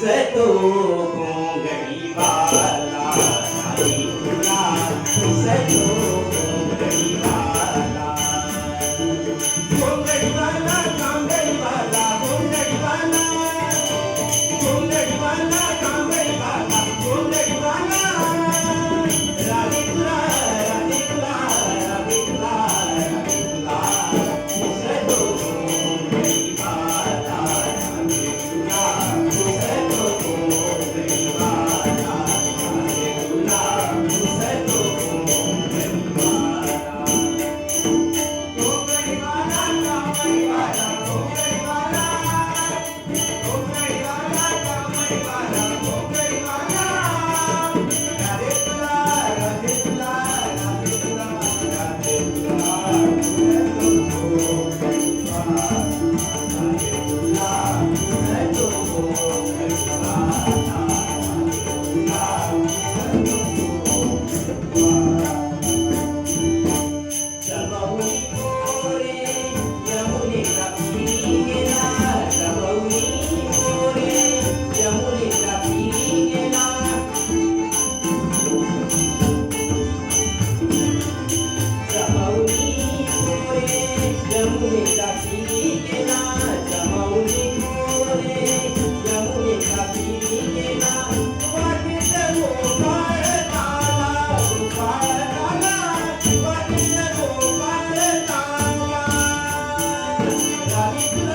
दिसतो घोंगडीवाला नाही तुला दिसतो घोंगडीवाला घोंगडीवाला कांबळीवाला घोंगडीवाला घोंगडीवाला कांबळीवाला घोंगडीवाला राधे तुला राधे तुला राधे तुला राधे तुला दिसतो घोंगडीवाला राधे तुला दिसतो घोंगडीवाला राधे तुला दिसतो घोंगडीवाला घोंगडीवाला कांबळीवाला घोंगडीवाला घोंगडीवाला कांबळीवाला घोंगडीवाला राधे तुला राधे तुला राधे तुला राधे तुला दिसतो घोंगडीवाला राधे तुला दिसतो घोंगडीवाला जबाउनी मोरे यमुनेचा तीरी गेला जबाउनी मोरे यमुनेचा तीरी गेला जबाउनी मोरे यमुनेचा तीरी गेला जबाउनी मोरे यमुनेचा तीरी गेला वाटेत गोपाळ ताला वाटेत गोपाळ ताला राधे